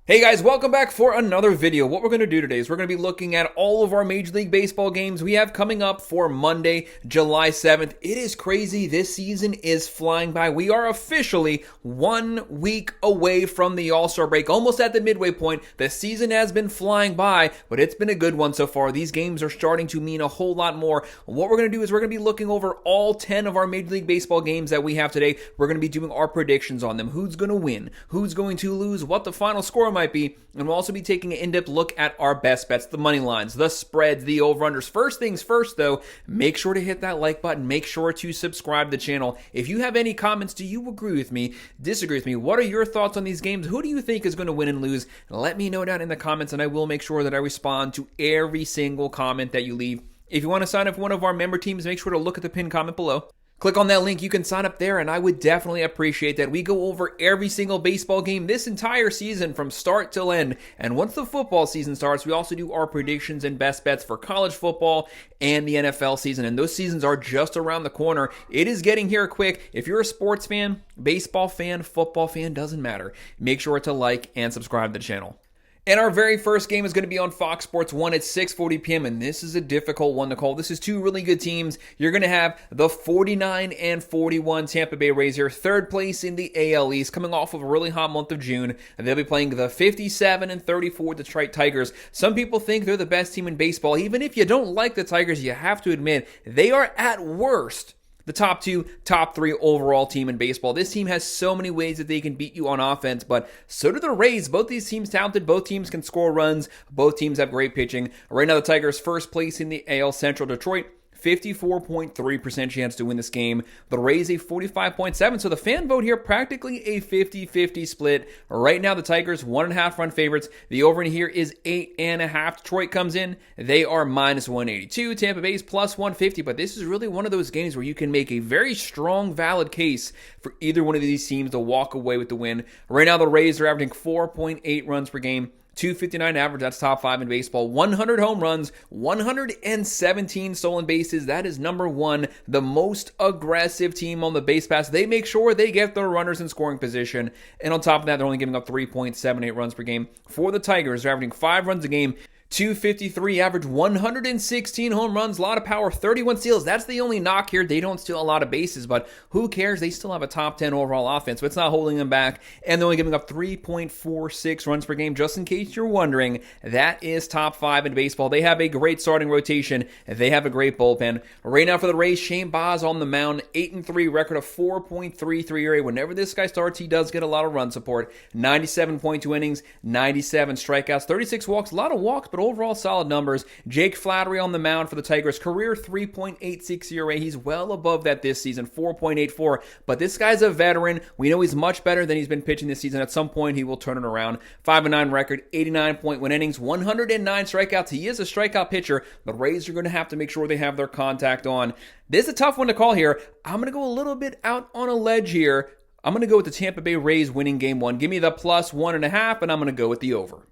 Hey guys, welcome back for another video. What we're going to do today is we're going to be looking at all of our Major League Baseball games we have coming up for Monday, July 7th. It is crazy. This season is flying by. We are officially 1 week away from the All-Star break, almost at the midway point. The season has been flying by, but it's been a good one so far. These games are starting to mean a whole lot more. What we're going to do is we're going to be looking over all 10 of our Major League Baseball games that we have today. We're going to be doing our predictions on them. Who's going to win? Who's going to lose? What the final score might be, and we'll also be taking an in-depth look at our best bets, the money lines, the spreads, the over-unders. First things first, though, make sure to hit that like button. Make sure to subscribe to the channel. If you have any comments, do you agree with me, disagree with me? What are your thoughts on these games? Who do you think is going to win and lose? Let me know down in the comments, and I will make sure that I respond to every single comment that you leave. If you want to sign up for one of our member teams, make sure to look at the pinned comment below. Click on that link, you can sign up there, and I would definitely appreciate that. We go over every single baseball game this entire season from start till end. And once the football season starts, we also do our predictions and best bets for college football and the NFL season. And those seasons are just around the corner. It is getting here quick. If you're a sports fan, baseball fan, football fan, doesn't matter. Make sure to like and subscribe to the channel. And our very first game is going to be on Fox Sports 1 at 6:40 p.m., and this is a difficult one to call. This is two really good teams. You're going to have the 49-41 Tampa Bay Rays here, third place in the AL East, coming off of a really hot month of June. And they'll be playing the 57-34 Detroit Tigers. Some people think they're the best team in baseball. Even if you don't like the Tigers, you have to admit they are at worst the top two, top three overall team in baseball. This team has so many ways that they can beat you on offense, but so do the Rays. Both these teams talented. Both teams can score runs. Both teams have great pitching. Right now, the Tigers first place in the AL Central. Detroit, 54.3% chance to win this game. The Rays, a 45.7%. So the fan vote here, practically a 50-50 split. Right now, the Tigers, 1.5 run favorites. The over in here is 8.5. Detroit comes in. They are minus 182. Tampa Bay's plus 150. But this is really one of those games where you can make a very strong, valid case for either one of these teams to walk away with the win. Right now, the Rays are averaging 4.8 runs per game. 259 average, that's top 5 in baseball. 100 home runs, 117 stolen bases. That is number one, the most aggressive team on the base pass. They make sure they get their runners in scoring position. And on top of that, they're only giving up 3.78 runs per game. For the Tigers, they're averaging 5 runs a game. 253 average, 116 home runs, a lot of power, 31 steals. That's the only knock here. They don't steal a lot of bases, but who cares? They still have a top 10 overall offense, so it's not holding them back. And they're only giving up 3.46 runs per game. Just in case you're wondering, that is top 5 in baseball. They have a great starting rotation. They have a great bullpen. Right now for the Rays, Shane Baz on the mound, 8-3 record of 4.33 ERA. Whenever this guy starts, he does get a lot of run support. 97.2 innings, 97 strikeouts, 36 walks, a lot of walks, but overall solid numbers. Jake Flaherty on the mound for the Tigers. Career 3.86 ERA. He's well above that this season, 4.84. But this guy's a veteran. We know he's much better than he's been pitching this season. At some point, he will turn it around. 5-9 record, 89.1 innings, 109 strikeouts. He is a strikeout pitcher. The Rays are going to have to make sure they have their contact on. This is a tough one to call here. I'm going to go a little bit out on a ledge here. I'm going to go with the Tampa Bay Rays winning game 1. Give me the plus 1.5, and I'm going to go with the over.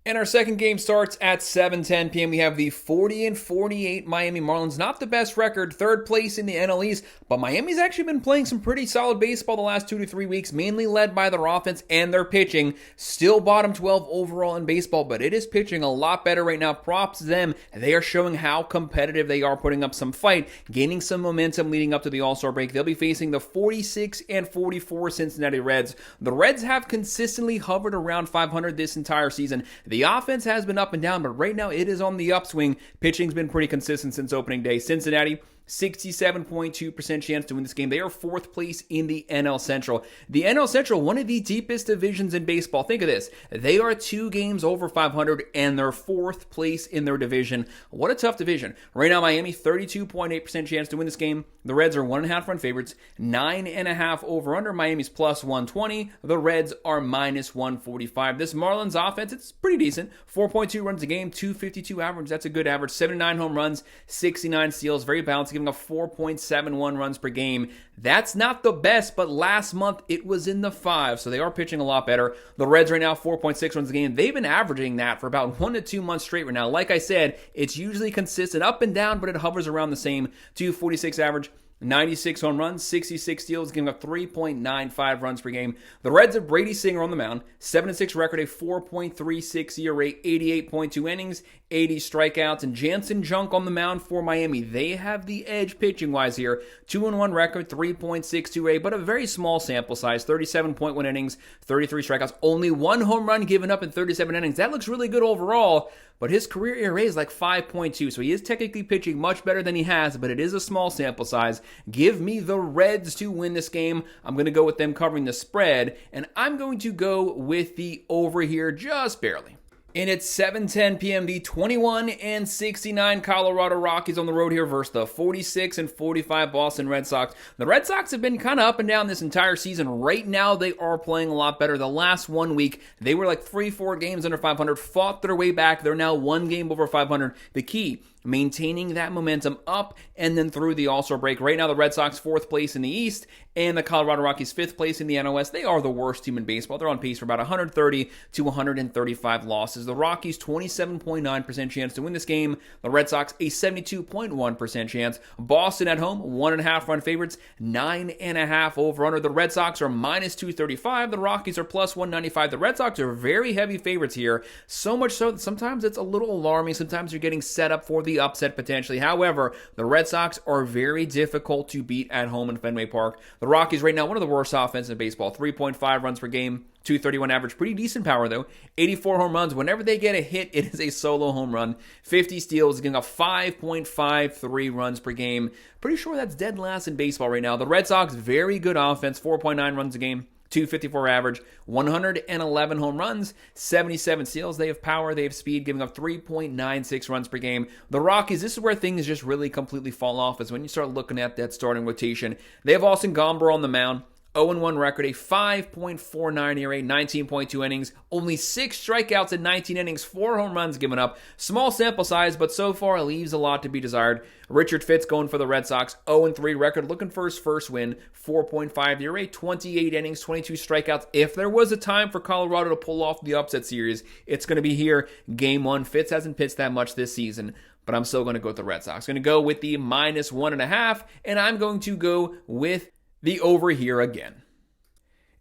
And our second game starts at 7:10 p.m. We have the 40-48 Miami Marlins. Not the best record, third place in the NL East, but Miami's actually been playing some pretty solid baseball the last 2 to 3 weeks, mainly led by their offense and their pitching. Still bottom 12 overall in baseball, but it is pitching a lot better right now. Props to them. They are showing how competitive they are, putting up some fight, gaining some momentum leading up to the All-Star break. They'll be facing the 46-44 Cincinnati Reds. The Reds have consistently hovered around 500 this entire season. The offense has been up and down, but right now it is on the upswing. Pitching's been pretty consistent since opening day. Cincinnati, 67.2% chance to win this game. They are fourth place in the NL Central. The NL Central, one of the deepest divisions in baseball. Think of this. They are 2 games over 500, and they're fourth place in their division. What a tough division. Right now, Miami, 32.8% chance to win this game. The Reds are 1.5 run favorites. 9.5 over under. Miami's plus 120. The Reds are minus 145. This Marlins offense, it's pretty decent. 4.2 runs a game, 252 average. That's a good average. 79 home runs, 69 steals. Very balanced, giving up 4.71 runs per game. That's not the best, but last month it was in the 5, so they are pitching a lot better. The Reds right now, 4.6 runs a game. They've been averaging that for about 1 to 2 months straight right now. Like I said, it's usually consistent up and down, but it hovers around the same. 246 average, 96 home runs, 66 steals, giving up 3.95 runs per game. The Reds have Brady Singer on the mound, 7-6 record, a 4.36 ERA, 88.2 innings, 80 strikeouts, and Jansen Junk on the mound for Miami. They have the edge pitching-wise here. 2-1 record, 3.62 ERA, but a very small sample size, 37.1 innings, 33 strikeouts, only one home run given up in 37 innings. That looks really good overall, but his career ERA is like 5.2, so he is technically pitching much better than he has, but it is a small sample size. Give me the Reds to win this game. I'm going to go with them covering the spread, and I'm going to go with the over here just barely. And it's 7:10 p.m. The 21-69 Colorado Rockies on the road here versus the 46-45 Boston Red Sox. The Red Sox have been kind of up and down this entire season. Right now, they are playing a lot better. The last 1 week, they were like 3-4 games under 500, fought their way back. They're now 1 game over 500. The key, maintaining that momentum up and then through the All-Star break. Right now, the Red Sox 4th place in the East and the Colorado Rockies 5th place in the NL. They are the worst team in baseball. They're on pace for about 130 to 135 losses. The Rockies, 27.9% chance to win this game. The Red Sox, a 72.1% chance. Boston at home, 1.5 run favorites, 9.5 over-under. The Red Sox are minus 235. The Rockies are plus 195. The Red Sox are very heavy favorites here. So much so that sometimes it's a little alarming. Sometimes you're getting set up for the upset potentially. However, the Red Sox are very difficult to beat at home in Fenway Park. The Rockies right now, one of the worst offenses in baseball, 3.5 runs per game, 231 average, pretty decent power though, 84 home runs. Whenever they get a hit, it is a solo home run, 50 steals, giving up 5.53 runs per game. Pretty sure that's dead last in baseball right now. The Red Sox, very good offense, 4.9 runs a game, 254 average, 111 home runs, 77 steals. They have power, they have speed, giving up 3.96 runs per game. The Rockies, this is where things just really completely fall off, is when you start looking at that starting rotation. They have Austin Gomber on the mound. 0-1 record, a 5.49 ERA, 19.2 innings, only 6 strikeouts in 19 innings, 4 home runs given up. Small sample size, but so far it leaves a lot to be desired. Richard Fitz going for the Red Sox, 0-3 record, looking for his first win, 4.5 ERA, 28 innings, 22 strikeouts. If there was a time for Colorado to pull off the upset series, it's going to be here, Game 1. Fitz hasn't pitched that much this season, but I'm still going to go with the Red Sox. Going to go with the minus 1.5, and I'm going to go with the over here again.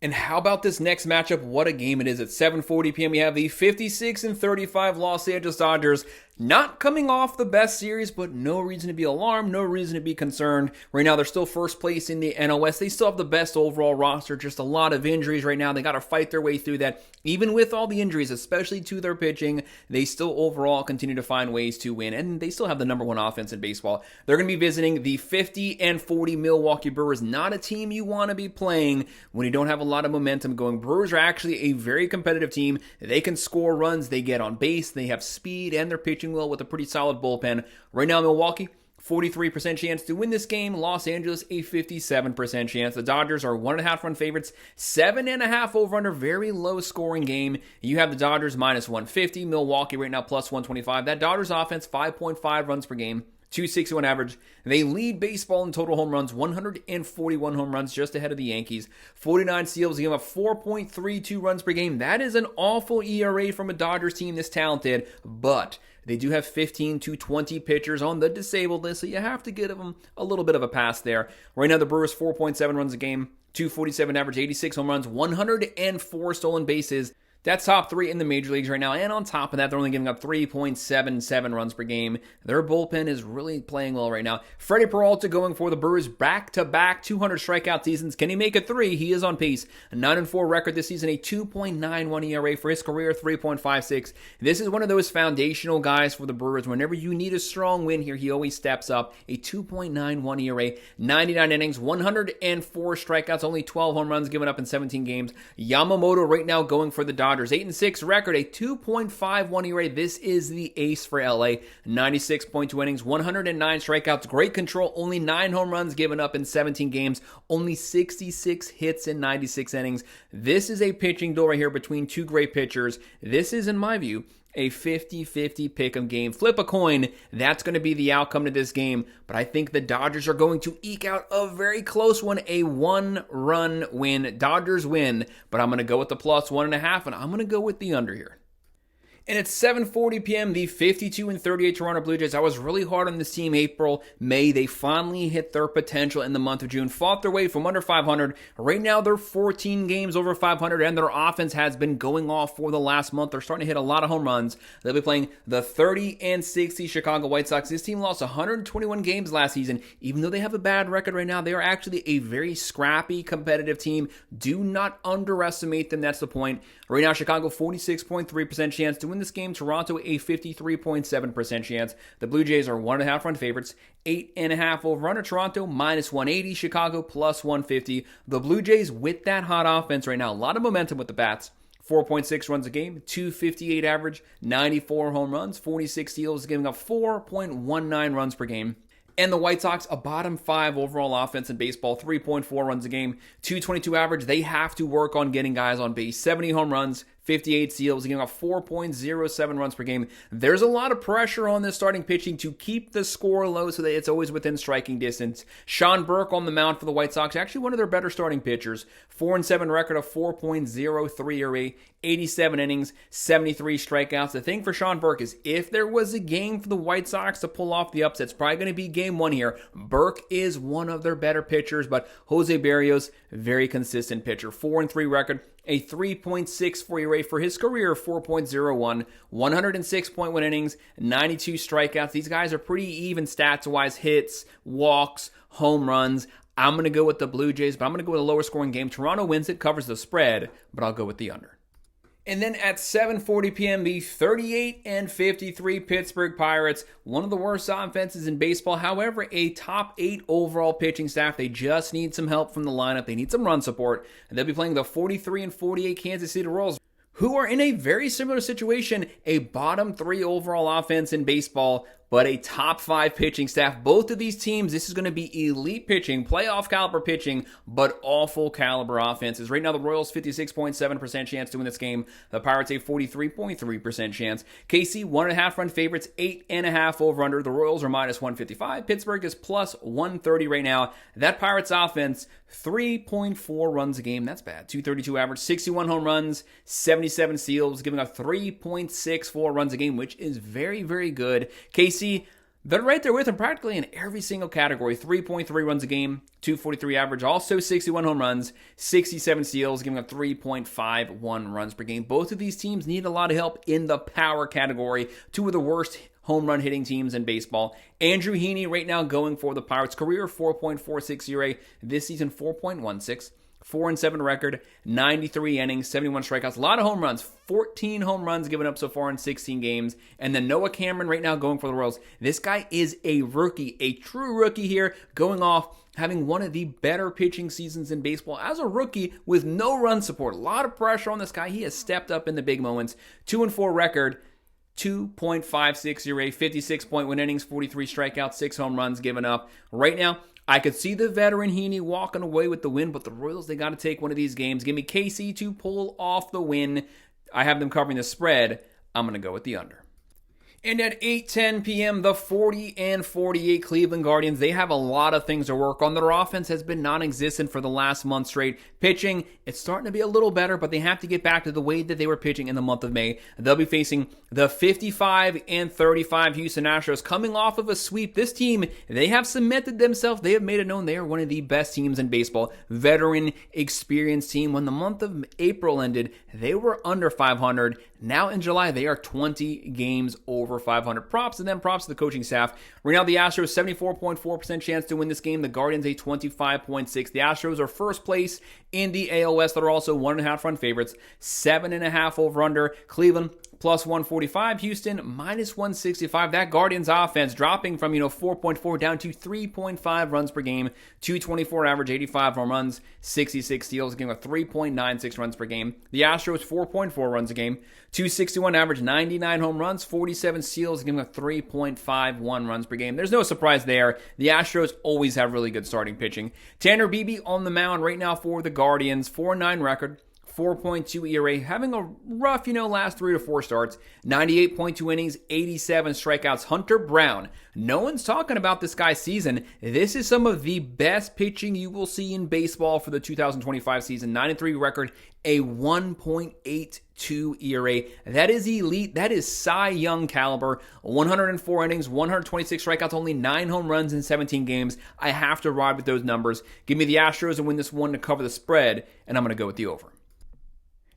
And how about this next matchup? What a game it is. At 7:40 p.m. we have the 56-35 Los Angeles Dodgers, not coming off the best series, but no reason to be alarmed, no reason to be concerned. Right now, they're still first place in the NL West. They still have the best overall roster, just a lot of injuries right now. They got to fight their way through that. Even with all the injuries, especially to their pitching, they still overall continue to find ways to win, and they still have the number 1 offense in baseball. They're going to be visiting the 50-40 Milwaukee Brewers, not a team you want to be playing when you don't have a lot of momentum going. Brewers are actually a very competitive team. They can score runs, they get on base, they have speed, and they're pitching well with a pretty solid bullpen. Right now, Milwaukee, 43% chance to win this game. Los Angeles, a 57% chance. The Dodgers are 1.5 run favorites, 7.5 over under, very low scoring game. You have the Dodgers minus 150, Milwaukee right now plus 125. That Dodgers offense, 5.5 runs per game, 261 average. They lead baseball in total home runs, 141 home runs, just ahead of the Yankees. 49 steals, give up 4.32 runs per game. That is an awful ERA from a Dodgers team this talented, but they do have 15 to 20 pitchers on the disabled list, so you have to give them a little bit of a pass there. Right now, the Brewers, 4.7 runs a game, 247 average, 86 home runs, 104 stolen bases. That's top 3 in the major leagues right now, and on top of that, they're only giving up 3.77 runs per game. Their bullpen is really playing well right now. Freddie Peralta going for the Brewers back-to-back 200 strikeout seasons. Can he make it 3? He is on pace. A 9-4 record this season, a 2.91 ERA for his career, 3.56. This is one of those foundational guys for the Brewers. Whenever you need a strong win here, he always steps up. A 2.91 ERA, 99 innings, 104 strikeouts, only 12 home runs given up in 17 games. Yamamoto right now going for the Dodgers. 8-6 record, a 2.51 ERA. This is the ace for LA. 96.2 innings, 109 strikeouts, great control, only 9 home runs given up in 17 games, only 66 hits in 96 innings. This is a pitching duel right here between two great pitchers. This is, in my view, a 50-50 pick'em game. Flip a coin. That's going to be the outcome to this game. But I think the Dodgers are going to eke out a very close one, a 1-run win. Dodgers win, but I'm going to go with the plus 1.5, and I'm going to go with the under here. And at 7:40 p.m., the 52-38 Toronto Blue Jays. I was really hard on this team April, May. They finally hit their potential in the month of June. Fought their way from under 500. Right now, they're 14 games over 500, and their offense has been going off for the last month. They're starting to hit a lot of home runs. They'll be playing the 30-60 Chicago White Sox. This team lost 121 games last season. Even though they have a bad record right now, they are actually a very scrappy, competitive team. Do not underestimate them. That's the point. Right now, Chicago 46.3% chance to win this game. Toronto a 53.7% chance. The Blue Jays are 1.5 run favorites. 8.5 over under. Toronto minus 180. Chicago plus 150. The Blue Jays with that hot offense right now. A lot of momentum with the bats. 4.6 runs a game, 258 average, 94 home runs, 46 steals, giving up 4.19 runs per game. And the White Sox, a bottom 5 overall offense in baseball, 3.4 runs a game, 222 average. They have to work on getting guys on base. 70 home runs, 58 steals, giving up 4.07 runs per game. There's a lot of pressure on this starting pitching to keep the score low so that it's always within striking distance. Sean Burke on the mound for the White Sox, actually one of their better starting pitchers. 4-7 record of 4.03 ERA, 87 innings, 73 strikeouts. The thing for Sean Burke is if there was a game for the White Sox to pull off the upset, it's probably going to be game 1 here. Burke is one of their better pitchers, but Jose Barrios, very consistent pitcher. 4-3 record. A 3.64 ERA for his career, 4.01, 106.1 innings, 92 strikeouts. These guys are pretty even stats-wise, hits, walks, home runs. I'm going to go with the Blue Jays, but I'm going to go with a lower scoring game. Toronto wins it, covers the spread, but I'll go with the under. And then at 7:40 p.m., the 38-53 Pittsburgh Pirates, one of the worst offenses in baseball. However, a top 8 overall pitching staff. They just need some help from the lineup. They need some run support. And they'll be playing the 43-48 Kansas City Royals, who are in a very similar situation, a bottom 3 overall offense in baseball, but a top 5 pitching staff. Both of these teams, this is going to be elite pitching, playoff caliber pitching, but awful caliber offenses. Right now, the Royals 56.7% chance to win this game. The Pirates a 43.3% chance. KC 1.5 run favorites, 8.5 over under. The Royals are minus 155. Pittsburgh is plus 130 right now. That Pirates offense, 3.4 runs a game. That's bad. 232 average, 61 home runs, 77 steals, giving up 3.64 runs a game, which is very, very good. KC, they're right there with him practically in every single category. 3.3 runs a game, 243 average, also 61 home runs, 67 steals, giving up 3.51 runs per game. Both of these teams need a lot of help in the power category. 2 of the worst home run hitting teams in baseball. Andrew Heaney right now going for the Pirates. Career 4.46 ERA. This season 4.16. 4-7 record, 93 innings, 71 strikeouts, a lot of home runs, 14 home runs given up so far in 16 games. And then Noah Cameron right now going for the Royals. This guy is a rookie, a true rookie here, going off, having one of the better pitching seasons in baseball as a rookie with no run support. A lot of pressure on this guy. He has stepped up in the big moments. 2-4 record. 2.56 ERA, 56.1 innings, 43 strikeouts, 6 home runs given up. Right now, I could see the veteran Heaney walking away with the win, but the Royals, they got to take one of these games. Give me KC to pull off the win. I have them covering the spread. I'm going to go with the under. And at 8:10 p.m., the 40-48 Cleveland Guardians, they have a lot of things to work on. Their offense has been non-existent for the last month straight. Pitching, it's starting to be a little better, but they have to get back to the way that they were pitching in the month of May. They'll be facing the 55-35 Houston Astros, coming off of a sweep. This team, they have cemented themselves. They have made it known they are one of the best teams in baseball. Veteran, experienced team. When the month of April ended, they were under 500. Now in July, they are 20 games over 500. Props, and then props to the coaching staff. Right now, the Astros 74.4% chance to win this game. The Guardians a 25.6. The Astros are first place in the AL West. They're also 1.5 run favorites. 7.5 over under. Cleveland plus 145. Houston minus 165. That Guardians offense dropping from 4.4 down to 3.5 runs per game. 224 average, 85 home runs, 66 steals, giving a 3.96 runs per game. The Astros 4.4 runs a game. 261 average, 99 home runs, 47 steals, giving a 3.51 runs per game. There's no surprise there. The Astros always have really good starting pitching. Tanner Beebe on the mound right now for the Guardians. 4-9 record. 4.2 ERA, having a rough, last 3 to 4 starts, 98.2 innings, 87 strikeouts. Hunter Brown, no one's talking about this guy's season. This is some of the best pitching you will see in baseball for the 2025 season. 9-3 record, a 1.82 ERA. That is elite. That is Cy Young caliber. 104 innings, 126 strikeouts, only 9 home runs in 17 games. I have to ride with those numbers. Give me the Astros and win this one to cover the spread, and I'm going to go with the over.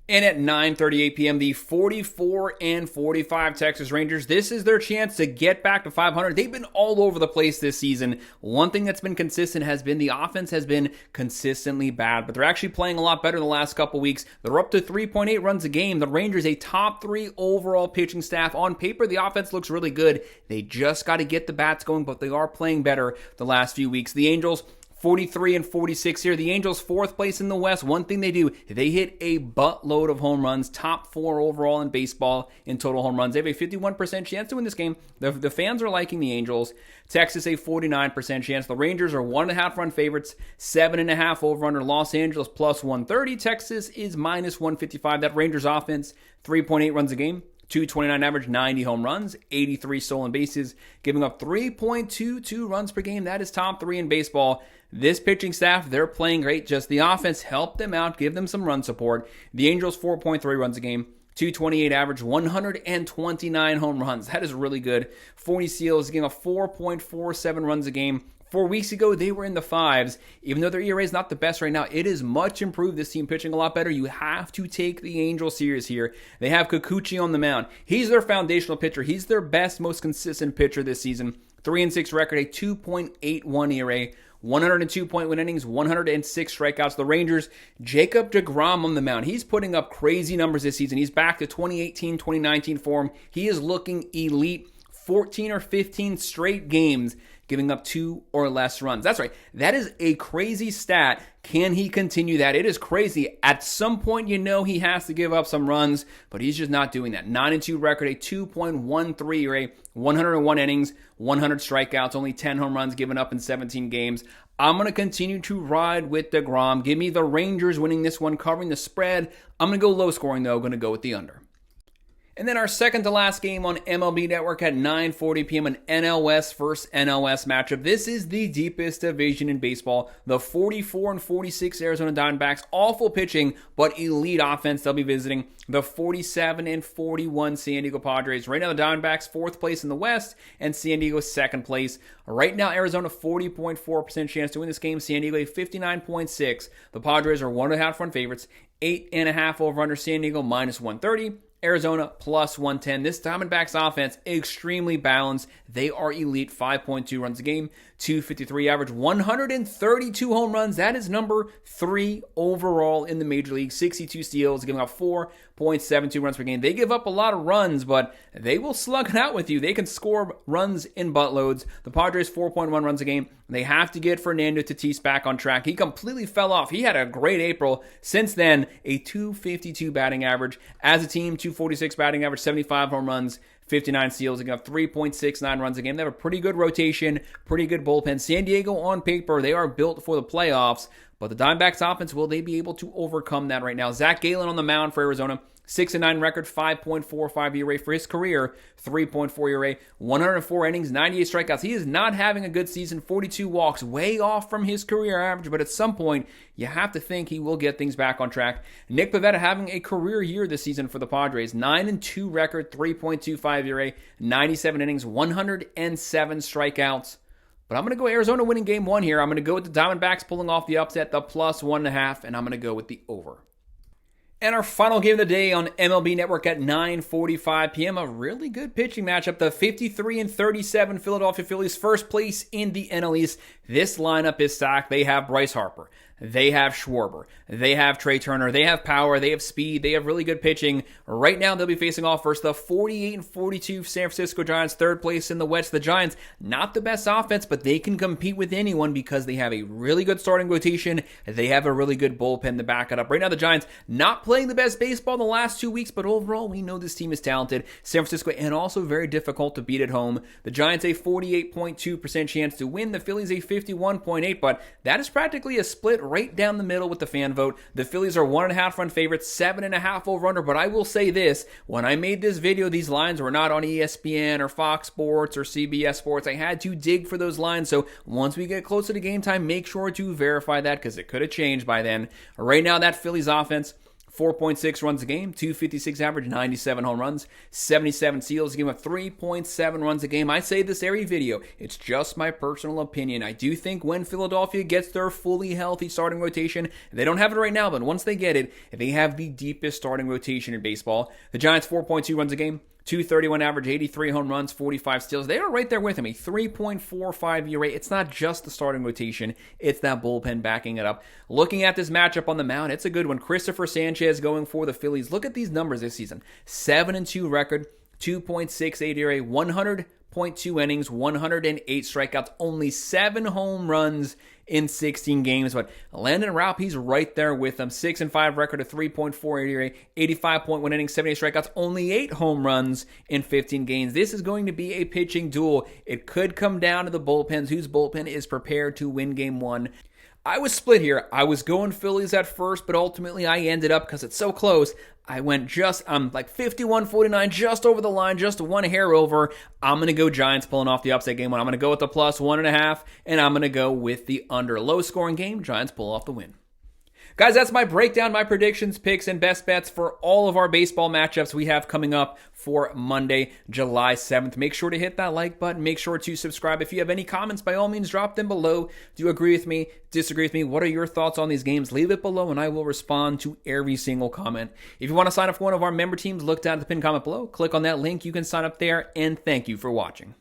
And at 9:38 p.m., the 44-45 Texas Rangers, this is their chance to get back to 500. They've been all over the place this season. One thing that's been consistent has been the offense has been consistently bad, but they're actually playing a lot better the last couple weeks. They're up to 3.8 runs a game. The Rangers, a top 3 overall pitching staff. On paper, the offense looks really good. They just got to get the bats going, but they are playing better the last few weeks. The Angels, 43-46 here. The Angels, 4th place in the West. One thing they do, they hit a buttload of home runs. Top 4 overall in baseball in total home runs. They have a 51% chance to win this game. The fans are liking the Angels. Texas, a 49% chance. The Rangers are 1.5 run favorites. 7.5 over under. Los Angeles, plus 130. Texas is minus 155. That Rangers offense, 3.8 runs a game. 229 average, 90 home runs, 83 stolen bases, giving up 3.22 runs per game. That is top 3 in baseball. This pitching staff, they're playing great. Just the offense helped them out, give them some run support. The Angels, 4.3 runs a game, 228 average, 129 home runs. That is really good. 40 steals, giving up 4.47 runs a game. 4 weeks ago, they were in the 5s. Even though their ERA is not the best right now, it is much improved. This team pitching a lot better. You have to take the Angels serious here. They have Kikuchi on the mound. He's their foundational pitcher. He's their best, most consistent pitcher this season. 3-6 record, a 2.81 ERA, 102.1 innings, 106 strikeouts. The Rangers, Jacob deGrom on the mound. He's putting up crazy numbers this season. He's back to 2018, 2019 form. He is looking elite. 14 or 15 straight games giving up 2 or less runs. That's right. That is a crazy stat. Can he continue that? It is crazy. At some point, he has to give up some runs, but he's just not doing that. 9-2 record, a 2.13 ERA, 101 innings, 100 strikeouts, only 10 home runs given up in 17 games. I'm going to continue to ride with DeGrom. Give me the Rangers winning this one, covering the spread. I'm going to go low scoring, though. Going to go with the under. And then our second to last game on MLB Network at 9:40 p.m., an NL West versus NL West matchup. This is the deepest division in baseball. The 44-46 Arizona Diamondbacks, awful pitching, but elite offense. They'll be visiting the 47-41 San Diego Padres. Right now, the Diamondbacks 4th place in the West, and San Diego 2nd place. Right now, Arizona 40.4% chance to win this game. San Diego 59.6. The Padres are 1.5 run favorites. 8.5 over under. San Diego minus 130. Arizona plus 110. This Diamondbacks offense, extremely balanced. They are elite. 5.2 runs a game, 253 average, 132 home runs. That is number 3 overall in the major league. 62 steals, giving up 4.72 runs per game. They give up a lot of runs, but they will slug it out with you. They can score runs in buttloads. The Padres, 4.1 runs a game. They have to get Fernando Tatis back on track. He completely fell off. He had a great April. Since then, a 252 batting average. As a team, 246 batting average, 75 home runs, 59 steals. They got 3.69 runs a game. They have a pretty good rotation, pretty good bullpen. San Diego, on paper, they are built for the playoffs. But the Diamondbacks offense, will they be able to overcome that right now? Zach Gallen on the mound for Arizona. 6-9 record, 5.45 ERA for his career, 3.4 ERA, 104 innings, 98 strikeouts. He is not having a good season, 42 walks, way off from his career average, but at some point, you have to think he will get things back on track. Nick Pivetta having a career year this season for the Padres, 9-2 record, 3.25 ERA, 97 innings, 107 strikeouts. But I'm going to go Arizona winning game 1 here. I'm going to go with the Diamondbacks pulling off the upset, the plus 1.5, and I'm going to go with the over. And our final game of the day on MLB Network at 9:45 p.m. A really good pitching matchup. The 53-37 Philadelphia Phillies, 1st place in the NL East. This lineup is stacked. They have Bryce Harper. They have Schwarber. They have Trey Turner. They have power. They have speed. They have really good pitching. Right now, they'll be facing off versus the 48-42 San Francisco Giants, 3rd place in the West. The Giants, not the best offense, but they can compete with anyone because they have a really good starting rotation. They have a really good bullpen to back it up. Right now, the Giants not playing the best baseball the last 2 weeks, but overall, we know this team is talented. San Francisco, and also very difficult to beat at home. The Giants, a 48.2% chance to win. The Phillies, a 51.8%, but that is practically a split right down the middle with the fan vote. The Phillies are 1.5 run favorites, 7.5 over-under, but I will say this, when I made this video, these lines were not on ESPN or Fox Sports or CBS Sports. I had to dig for those lines, so once we get closer to game time, make sure to verify that because it could have changed by then. Right now, that Phillies offense, 4.6 runs a game, 256 average, 97 home runs, 77 steals a game of 3.7 runs a game. I say this every video. It's just my personal opinion. I do think when Philadelphia gets their fully healthy starting rotation, they don't have it right now, but once they get it, they have the deepest starting rotation in baseball. The Giants, 4.2 runs a game, 231 average, 83 home runs, 45 steals. They are right there with him, a 3.45 ERA. It's not just the starting rotation, it's that bullpen backing it up. Looking at this matchup on the mound, it's a good one. Christopher Sanchez going for the Phillies. Look at these numbers this season. 7-2 record, 2.68 ERA, 100.2 innings, 108 strikeouts, only 7 home runs in 16 games. But Landon Raup, he's right there with them. 6-5 record, a 3.48 ERA, 85.1 innings, 78 strikeouts, only 8 home runs in 15 games. This is going to be a pitching duel. It could come down to the bullpens, whose bullpen is prepared to win game one. I was split here. I was going Phillies at first, but ultimately I ended up, because it's so close, I went like 51-49, just over the line, just one hair over. I'm going to go Giants pulling off the upset game one. I'm going to go with the plus 1.5, and I'm going to go with the under. Low scoring game, Giants pull off the win. Guys, that's my breakdown, my predictions, picks, and best bets for all of our baseball matchups we have coming up for Monday, July 7th. Make sure to hit that like button. Make sure to subscribe. If you have any comments, by all means, drop them below. Do you agree with me? Disagree with me? What are your thoughts on these games? Leave it below, and I will respond to every single comment. If you want to sign up for one of our member teams, look down at the pinned comment below. Click on that link. You can sign up there, and thank you for watching.